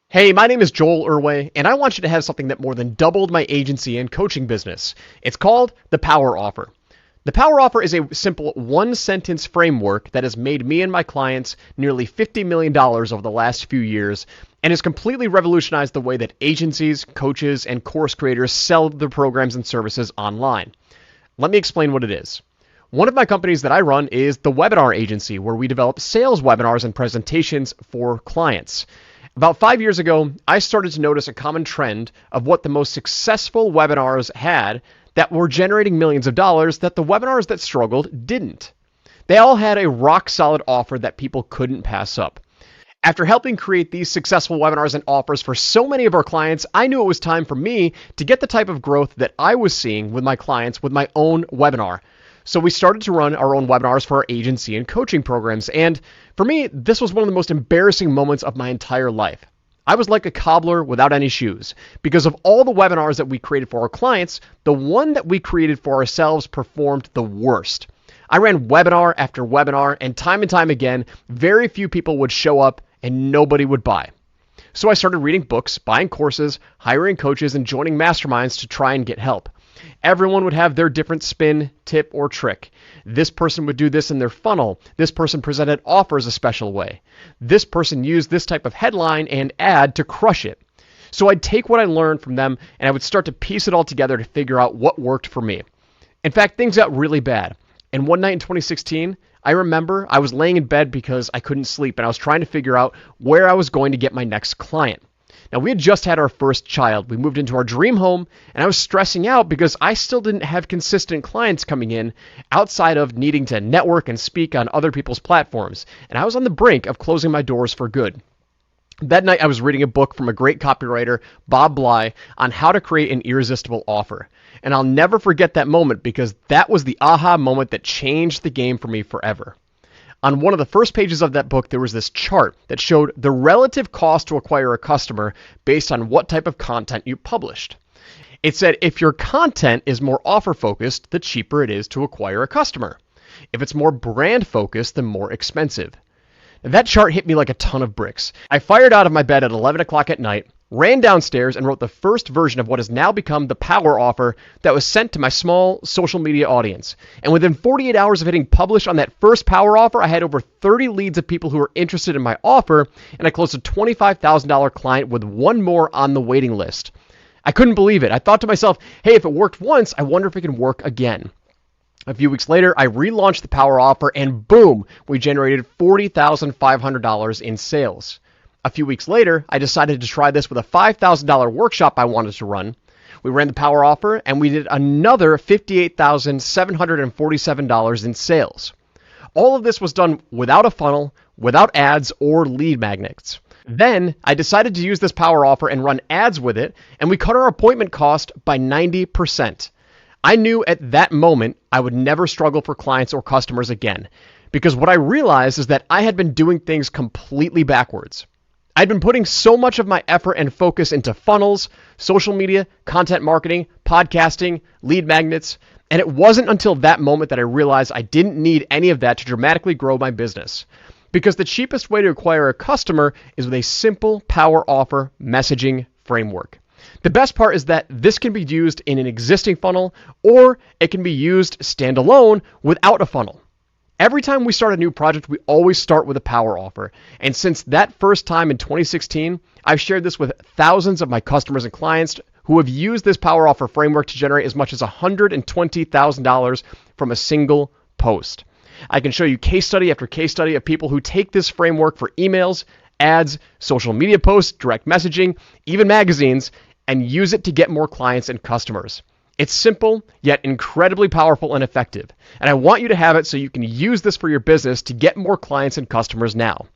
Hey, my name is Joel Irway, and I want you to have something that more than doubled my agency and coaching business. It's called the Power Offer. The Power Offer is a simple one-sentence framework that has made me and my clients nearly $50 million over the last few years and has completely revolutionized the way that agencies, coaches, and course creators sell their programs and services online. Let me explain what it is. One of my companies that I run is the Webinar Agency, where we develop sales webinars and presentations for clients. About 5 years ago, I started to notice a common trend of what the most successful webinars had that were generating millions of dollars that the webinars that struggled didn't. They all had a rock solid offer that people couldn't pass up. After helping create these successful webinars and offers for so many of our clients, I knew it was time for me to get the type of growth that I was seeing with my clients with my own webinar. So we started to run our own webinars for our agency and coaching programs. And for me, this was one of the most embarrassing moments of my entire life. I was like a cobbler without any shoes. Because of all the webinars that we created for our clients, the one that we created for ourselves performed the worst. I ran webinar after webinar, and time again, very few people would show up and nobody would buy. So I started reading books, buying courses, hiring coaches, and joining masterminds to try and get help. Everyone would have their different spin, tip, or trick. This person would do this in their funnel. This person presented offers a special way. This person used this type of headline and ad to crush it. So I'd take what I learned from them and I would start to piece it all together to figure out what worked for me. In fact, things got really bad. And one night in 2016, I remember I was laying in bed because I couldn't sleep and I was trying to figure out where I was going to get my next client. Now, we had just had our first child. We moved into our dream home, and I was stressing out because I still didn't have consistent clients coming in outside of needing to network and speak on other people's platforms. And I was on the brink of closing my doors for good. That night, I was reading a book from a great copywriter, Bob Bly, on how to create an irresistible offer. And I'll never forget that moment because that was the aha moment that changed the game for me forever. On one of the first pages of that book, there was this chart that showed the relative cost to acquire a customer based on what type of content you published. It said if your content is more offer focused, the cheaper it is to acquire a customer. If it's more brand focused, the more expensive. Now, that chart hit me like a ton of bricks. I fired out of my bed at 11 o'clock at night, ran downstairs and wrote the first version of what has now become the Power Offer that was sent to my small social media audience. And within 48 hours of hitting publish on that first Power Offer, I had over 30 leads of people who were interested in my offer, and I closed a $25,000 client with one more on the waiting list. I couldn't believe it. I thought to myself, hey, if it worked once, I wonder if it can work again. A few weeks later, I relaunched the Power Offer, and boom, we generated $40,500 in sales. A few weeks later, I decided to try this with a $5,000 workshop I wanted to run. We ran the Power Offer, and we did another $58,747 in sales. All of this was done without a funnel, without ads, or lead magnets. Then, I decided to use this Power Offer and run ads with it, and we cut our appointment cost by 90%. I knew at that moment I would never struggle for clients or customers again, because what I realized is that I had been doing things completely backwards. I'd been putting so much of my effort and focus into funnels, social media, content marketing, podcasting, lead magnets, and it wasn't until that moment that I realized I didn't need any of that to dramatically grow my business. Because the cheapest way to acquire a customer is with a simple Power Offer messaging framework. The best part is that this can be used in an existing funnel, or it can be used standalone without a funnel. Every time we start a new project, we always start with a Power Offer. And since that first time in 2016, I've shared this with thousands of my customers and clients who have used this Power Offer framework to generate as much as $120,000 from a single post. I can show you case study after case study of people who take this framework for emails, ads, social media posts, direct messaging, even magazines, and use it to get more clients and customers. It's simple, yet incredibly powerful and effective. And I want you to have it so you can use this for your business to get more clients and customers now.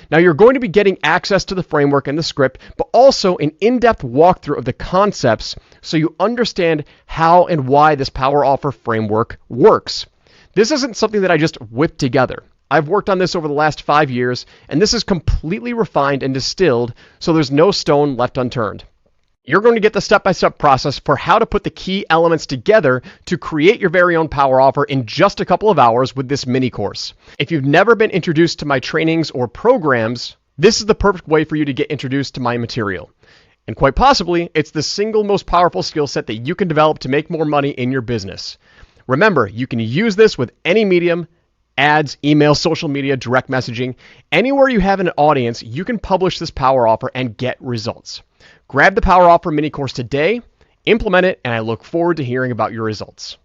Now, you're going to be getting access to the framework and the script, but also an in-depth walkthrough of the concepts so you understand how and why this Power Offer framework works. This isn't something that I just whipped together. I've worked on this over the last 5 years, and this is completely refined and distilled, so there's no stone left unturned. You're going to get the step-by-step process for how to put the key elements together to create your very own Power Offer in just a couple of hours with this mini course. If you've never been introduced to my trainings or programs, This is the perfect way for you to get introduced to my material. And quite possibly, it's the single most powerful skill set that you can develop to make more money in your business. Remember, you can use this with any medium, ads, email, social media, direct messaging. Anywhere you have an audience, you can publish this power offer and get results. Grab the Power Offer mini course today, implement it, and I look forward to hearing about your results.